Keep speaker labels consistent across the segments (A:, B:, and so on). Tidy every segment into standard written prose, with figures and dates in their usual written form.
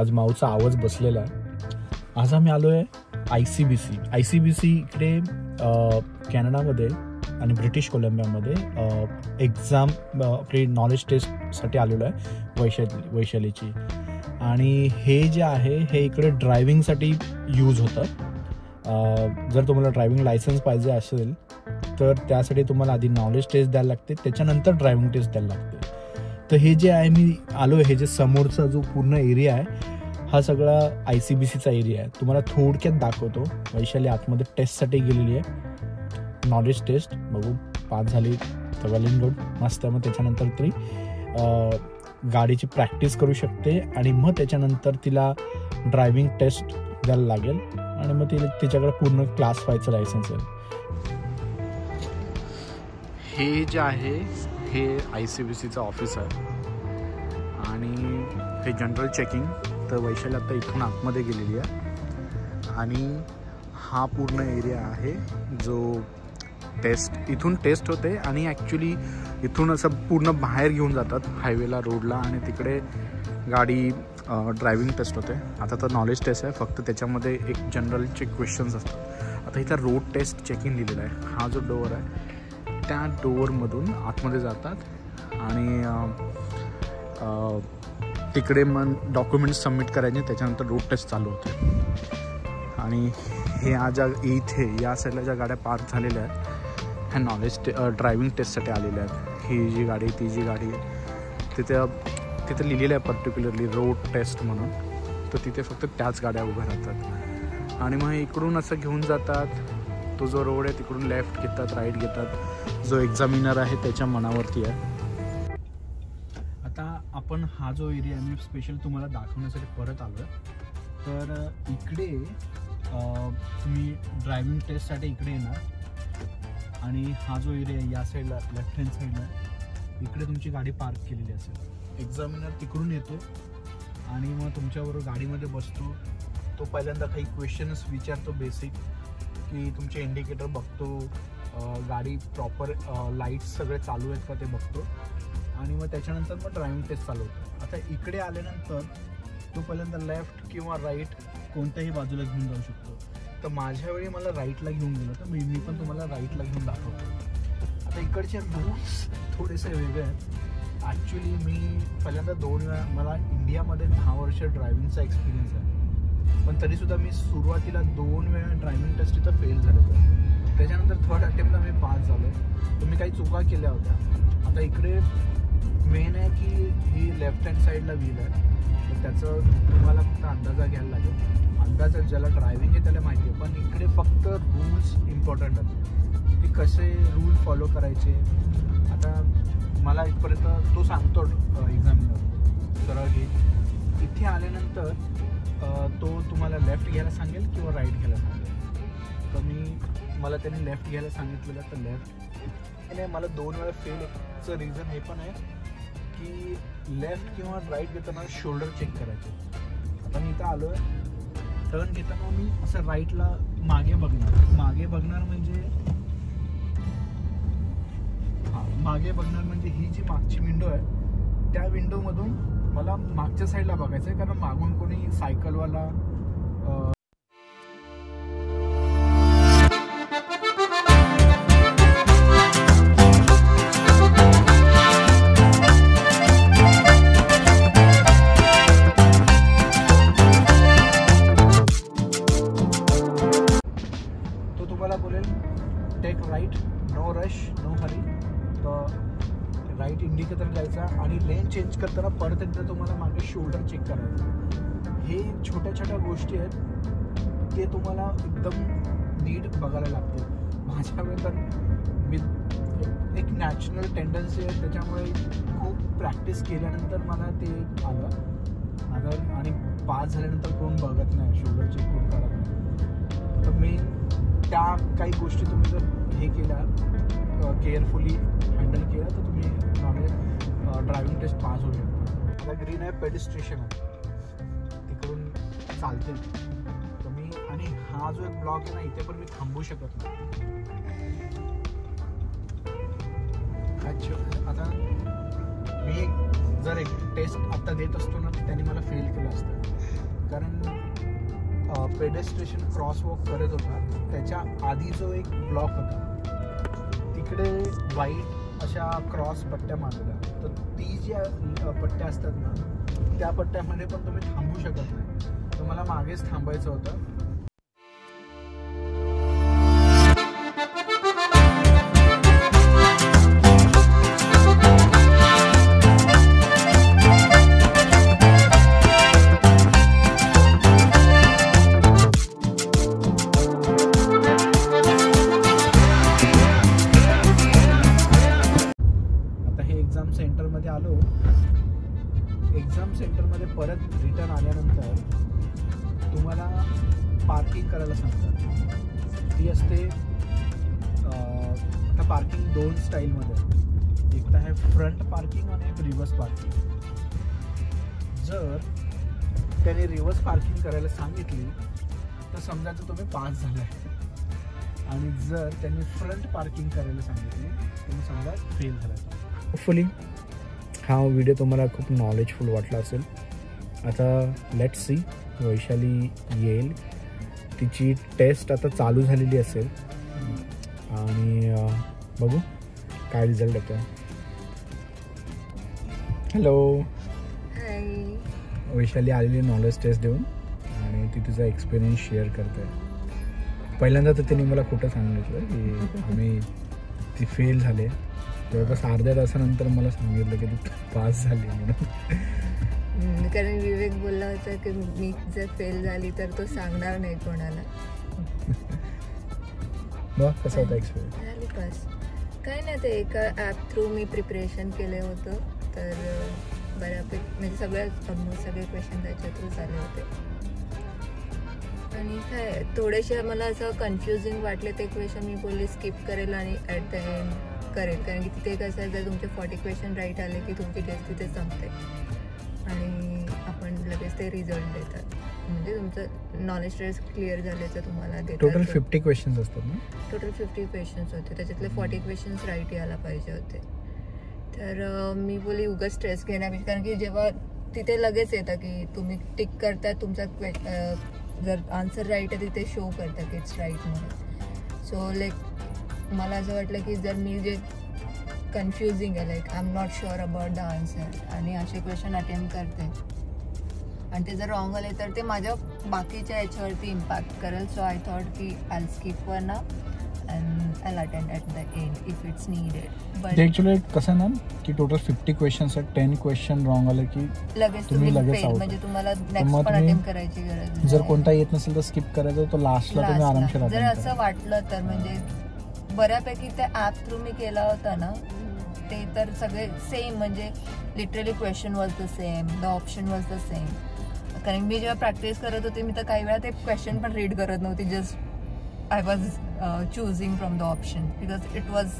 A: आज माऊचा आवाज बसलेला आहे. आज आम्ही आलो आहे ICBC इकडे कॅनडामध्ये आणि ब्रिटिश कोलंबियामध्ये एक्झाम आपली नॉलेज टेस्टसाठी आलेलो आहे वैशालीची. आणि हे जे आहे हे इकडे ड्रायव्हिंगसाठी यूज होतं. जर तुम्हाला ड्रायव्हिंग लायसन्स पाहिजे असेल तर त्यासाठी तुम्हाला आधी नॉलेज टेस्ट द्यायला लागते, त्याच्यानंतर ड्रायव्हिंग टेस्ट द्यायला लागते. तर हे जे आहे मी आलो आहे, हे जे समोरचा जो पूर्ण एरिया आहे हा सगळा ICBCचा एरिया आहे. तुम्हाला थोडक्यात दाखवतो. वैशाली आतमध्ये टेस्टसाठी गेलेली आहे, नॉलेज टेस्ट. बघू पास झाली तर वेल एंड गुड, मस्त आहे. मग त्याच्यानंतर ती गाडीची प्रॅक्टिस करू शकते आणि मग त्याच्यानंतर तिला ड्रायव्हिंग टेस्ट द्यायला लागेल आणि मग तिच्याकडे पूर्ण क्लास 5चं लायसन्स आहे. हे जे आहे हे ICBCचं ऑफिस आहे आणि हे जनरल चेकिंग. तर वैशाली आता इथून आतमध्ये गेलेली आहे आणि हा पूर्ण एरिया आहे जो इथून टेस्ट होते. आणि ॲक्च्युली इथून असं पूर्ण बाहेर घेऊन जातात हायवेला, रोडला, आणि तिकडे गाडी ड्रायव्हिंग टेस्ट होते. आता तर नॉलेज टेस्ट आहे फक्त, त्याच्यामध्ये एक जनरलचे क्वेश्चन्स असतात. आता इथं रोड टेस्ट चेकिंग लिहिलेलं आहे. हा जो डोअर आहे त्या डोअरमधून आतमध्ये जातात आणि तिकडे मग डॉक्युमेंट्स सबमिट करायचे, त्याच्यानंतर रोड टेस्ट चालू होते. आणि हे इथे या साईडला ज्या गाड्या पार्क झालेल्या आहेत ह्या नॉलेज ड्रायव्हिंग टेस्टसाठी आलेल्या आहेत. ही जी गाडी ती जी गाडी तिथे लिहिलेलं आहे पर्टिक्युलरली रोड टेस्ट म्हणून. तर तिथे फक्त त्याच गाड्या उभ्या राहतात आणि मग इकडून असं घेऊन जातात. तो जो रोड आहे तिकडून लेफ्ट घेतात, राईट घेतात. जो एक्झामिनर आहे त्याच्या मनावरती आहे. आता आपण हा जो एरिया मी स्पेशल तुम्हाला दाखवण्यासाठी परत आलो आहे. तर इकडे तुम्ही ड्रायव्हिंग टेस्टसाठी इकडे येणार आणि हा जो एरिया आहे या साईडला लेफ्ट हँड साईडला इकडे तुमची गाडी पार्क केलेली असेल. एक्झामिनर तिकडून येतो आणि मग तुमच्याबरोबर गाडीमध्ये बसतो. तो पहिल्यांदा काही क्वेश्चन्स विचारतो बेसिक, की तुमचे इंडिकेटर बघतो, गाडी प्रॉपर लाईट्स सगळे चालू आहेत का ते बघतो आणि मग त्याच्यानंतर मग ड्रायव्हिंग टेस्ट चालू होतं. आता इकडे आल्यानंतर तो पहिल्यांदा लेफ्ट किंवा राईट कोणत्याही बाजूला घेऊन जाऊ शकतो. तर माझ्या वेळी मला राईटला घेऊन गेलं तर मी पण तुम्हाला राईटला घेऊन दाखवतो. आता इकडचे रूल्स थोडेसे वेगळे आहेत. ॲक्च्युली मी पहिल्यांदा 2 वेळा, मला इंडियामध्ये 10 वर्ष ड्रायव्हिंगचा एक्सपिरियन्स आहे, पण तरीसुद्धा मी सुरुवातीला 2 वेळा ड्रायव्हिंग टेस्ट इथं फेल झालं होतं. त्याच्यानंतर 3rd अटेम्प्टला मी पास झालो. तर मी काही चुका केल्या होत्या. आता इकडे मेन आहे की ही लेफ्ट हँड साईडला व्हील आहे, तर त्याचं तुम्हाला फक्त अंदाजा घ्यायला लागेल. अंदाजा ज्याला ड्रायव्हिंग आहे त्याला माहिती आहे, पण इकडे फक्त रूल्स इम्पॉर्टंट आहेत की कसे रूल फॉलो करायचे. आता मला इथपर्यंत तो सांगतो एक्झामिनर सरळ घे. इथे आल्यानंतर तो तुम्हाला लेफ्ट घ्यायला सांगेल किंवा राईट घ्यायला सांगेल. तर मला त्याने लेफ्ट घ्यायला सांगितलेलं, तर लेफ्ट. आणि मला 2 वेळा फेलचं रिझन हे पण आहे की लेफ्ट किंवा राईट घेताना शोल्डर चेक करायचे. आता मी इथं आलो आहे, टर्न घेताना मी असं राईटला मागे बघणार म्हणजे ही जी मागची विंडो आहे त्या विंडोमधून मला मागच्या साईडला बघायचं आहे, कारण मागून कोणी सायकलवाला तो तुम्हाला बोलेल take right, no rush, no hurry. तर राईट इंडिकेटर द्यायचा आणि लेन चेंज करताना परत एकदा तुम्हाला मागे शोल्डर चेक करायचं. हे छोट्या छोट्या गोष्टी आहेत ते तुम्हाला एकदम नीट बघायला लागते. माझ्याकडे तर मी एक नॅचरल टेंडन्सी आहे, त्याच्यामुळे खूप प्रॅक्टिस केल्यानंतर मला ते आलं. आणि पास झाल्यानंतर कोण बघत नाही, शोल्डर चेक कोण करत नाही. तर मी त्या काही गोष्टी तुम्ही जर हे केल्या, केअरफुली हँडल केलं तर तुम्ही ड्रायव्हिंग टेस्ट पास होऊ शकता. आता ग्रीन आहे, पेडिस्ट्रेशन आहे, तिकडून चालते. तर मी आणि हा जो एक ब्लॉक आहे ना इथे पण मी थांबू शकत नाही. आता मी जर एक टेस्ट आत्ता देत असतो ना तर त्यांनी मला फेल केलं असतं, कारण पेडेस्ट्रेशन क्रॉसवॉक करत होता त्याच्या आधी जो एक ब्लॉक होता तिकडे वाईट अशा क्रॉस पट्ट्या मारल्या, तर ती ज्या पट्ट्या असतात ना त्या पट्ट्यामध्ये पण तुम्ही थांबू शकत नाही, तर मला मागेच थांबायचं होतं. सेंटरमध्ये आलो. एक्झाम सेंटरमध्ये परत रिटर्न आल्यानंतर तुम्हाला पार्किंग करायला सांगतात. ती असते आता पार्किंग 2 स्टाईलमध्ये, एक तर आहे फ्रंट पार्किंग आणि एक रिव्हर्स पार्किंग. जर त्याने रिव्हर्स पार्किंग करायला सांगितली तर समजायचं तुम्ही पास झाला आहे, आणि जर त्यांनी फ्रंट पार्किंग करायला सांगितली तर समजा फेल झाला. होपफुली हा व्हिडिओ तुम्हाला खूप नॉलेजफुल वाटला असेल. आता लेट्स सी, वैशाली येईल, तिची टेस्ट आता चालू झालेली असेल आणि बघू काय रिझल्ट येतो. हॅलो, वैशाली आलेली नॉलेज टेस्ट देऊन आणि ती तिचा एक्सपिरियन्स शेअर करते. पहिल्यांदा तर तिने मला खोटं सांगितलं की आम्ही ती फेल झाले. जवळपास अर्ध्या तासानंतर मला सांगितलं की तू पास झाली म्हणून.
B: कारण विवेक बोलला होता की मी जर फेल झाली तर तो सांगणार नाही कोणाला.
A: मग कसं होतं एक्सपिरियन्स?
B: झाली पास. काय नाही, ते एका ॲप थ्रू मी प्रिपरेशन केलं होतं, तर बऱ्यापैकी म्हणजे सगळे क्वेश्चन त्याच्या थ्रू झाले होते. आणि काय थोडेसे मला असं कन्फ्युजिंग वाटले ते क्वेश्चन, मी बोलले स्किप करेल आणि ॲट द एंड करेल, कारण की तिथे कसं आहे जर तुमचे 40 क्वेश्चन राईट आले की तुमची टेस्ट तिथे संपते आणि आपण लगेच ते रिझल्ट देतात. म्हणजे तुमचं नॉलेज टेस्ट क्लिअर झाल्याचं तुम्हाला देतात.
A: टोटल 50 क्वेश्चन्स असतात ना?
B: टोटल 50 क्वेश्चन्स होते, त्याच्यातले 40 क्वेश्चन्स राईट यायला पाहिजे होते. तर मी बोली उगाच स्ट्रेस घेण्यापेक्षा, कारण की जेव्हा तिथे लगेच येतं की तुम्ही टिक करता तुमचा जर आन्सर राईट आहे तिथे शो करतं की इट्स राईट म्हणून. सो लाईक मला असं वाटलं की जर मी जे कन्फ्युजिंग आहे like I am not sure about the answer आणि असे क्वेश्चन अटेम्प्ट करते आणि ते जर रॉंग आले तर ते माझ्या बाकीच्या याच्यावरती इम्पॅक्ट करेल. सो आय थॉट की I skip one and I attend at the end if it's needed. But
A: actually कसं ना की टोटल 50 क्वेश्चन्स आहेत, 10 क्वेश्चन रॉंग आले की
B: लगेच तुम्ही फेल, म्हणजे तुम्हाला नेक्स्ट पण अटेम्प्ट करायची गरज नाही.
A: जर कोणता येत नसेल तर स्किप करायचं, तो लास्टला तुम्ही आरामशीर.
B: जर असं वाटलं तर म्हणजे बऱ्यापैकी त्या ॲप थ्रू मी केला होता ना ते तर सगळे सेम, म्हणजे literally question was the same, the option was the same. कारण मी जेव्हा प्रॅक्टिस करत होते मी तर काही वेळा ते क्वेश्चन पण रीड करत नव्हती, just I was choosing from the option because it was,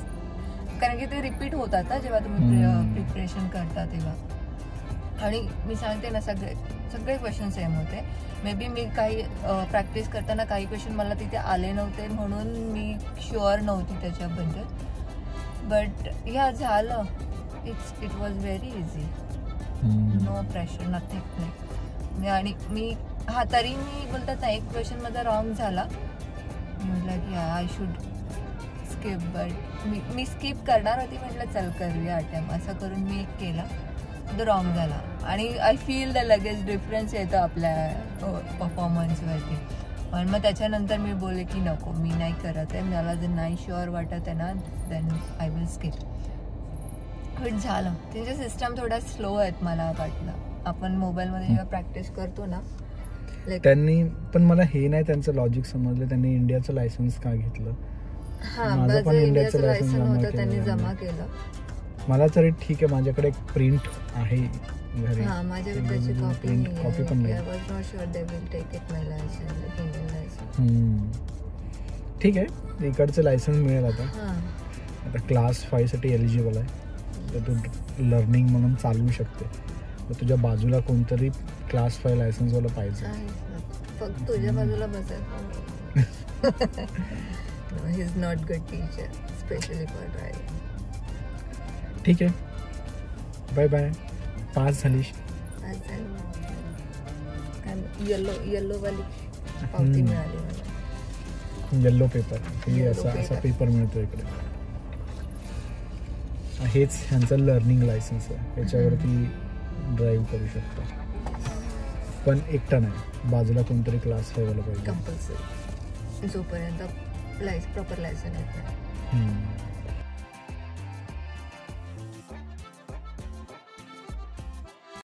B: कारण की ते रिपीट होतात ना जेव्हा तुम्ही प्रिपरेशन करता तेव्हा. आणि मी सांगते ना सगळे क्वेश्चन सेम होते. मे बी मी काही प्रॅक्टिस करताना काही क्वेश्चन मला तिथे आले नव्हते म्हणून मी शुअर नव्हती त्याच्याबद्दल. बट या झालं, it was very easy, no pressure, nothing. आणि मी तरी मी बोलतात ना एक क्वेश्चन माझा रॉंग झाला, मी म्हटलं की I should skip, but me skip करणार होती, म्हटलं चल करूया अटेम्प्ट, असं करून मी एक केला, तो रॉंग झाला. आणि आय फील द लगेच डिफरन्स येतो आपल्या परफॉर्मन्सवरती. पण मग त्याच्यानंतर मी बोलले की नको, मी नाही करत आहे, मला जर नाही शुअर वाटत आहे ना then I will skip. But झालं. त्यांचे सिस्टम थोडा स्लो आहेत मला वाटलं. आपण मोबाईलमध्ये जेव्हा प्रॅक्टिस करतो ना
A: त्यांनी, पण मला हे नाही त्यांचं लॉजिक समजलं, त्यांनी इंडियाचं लायसन्स का घेतलं.
B: माझं इंडियाचं लायसन्स होतं, त्यांनी जमा केलं.
A: मला तरी ठीक आहे, माझ्याकडे एक प्रिंट आहे घरी.
B: हां, माझ्याकडे त्याची कॉपी
A: पण नाही. ठीक आहे, इकडचं लायसन्स मिळेल आता क्लास 5 साठी एलिजिबल आहे, तर तू लर्निंग म्हणून चालवू शकते. तर तुझ्या बाजूला कोणतरी क्लास 5 लायसन्सवाला पाहिजे.
B: फक्त तुझ्या बाजूला बसायचं. He is not good teacher specially for driving.
A: ठीक आहे, बाय बाय. पास झालीस.
B: येल्लो वाली पावती मिळाली मला.
A: Yellow paper. असा पेपर मिळतो इकडे. हेच ह्यांचं लर्निंग लायसन्स आहे. याच्यावरती ड्राईव्ह करू शकतो. पण एकटा नाही, बाजूला कोणतरी क्लास ठेवायला पाहिजे
B: कंपल्सरी, जोपर्यंत प्रॉपर लायसन येत नाही.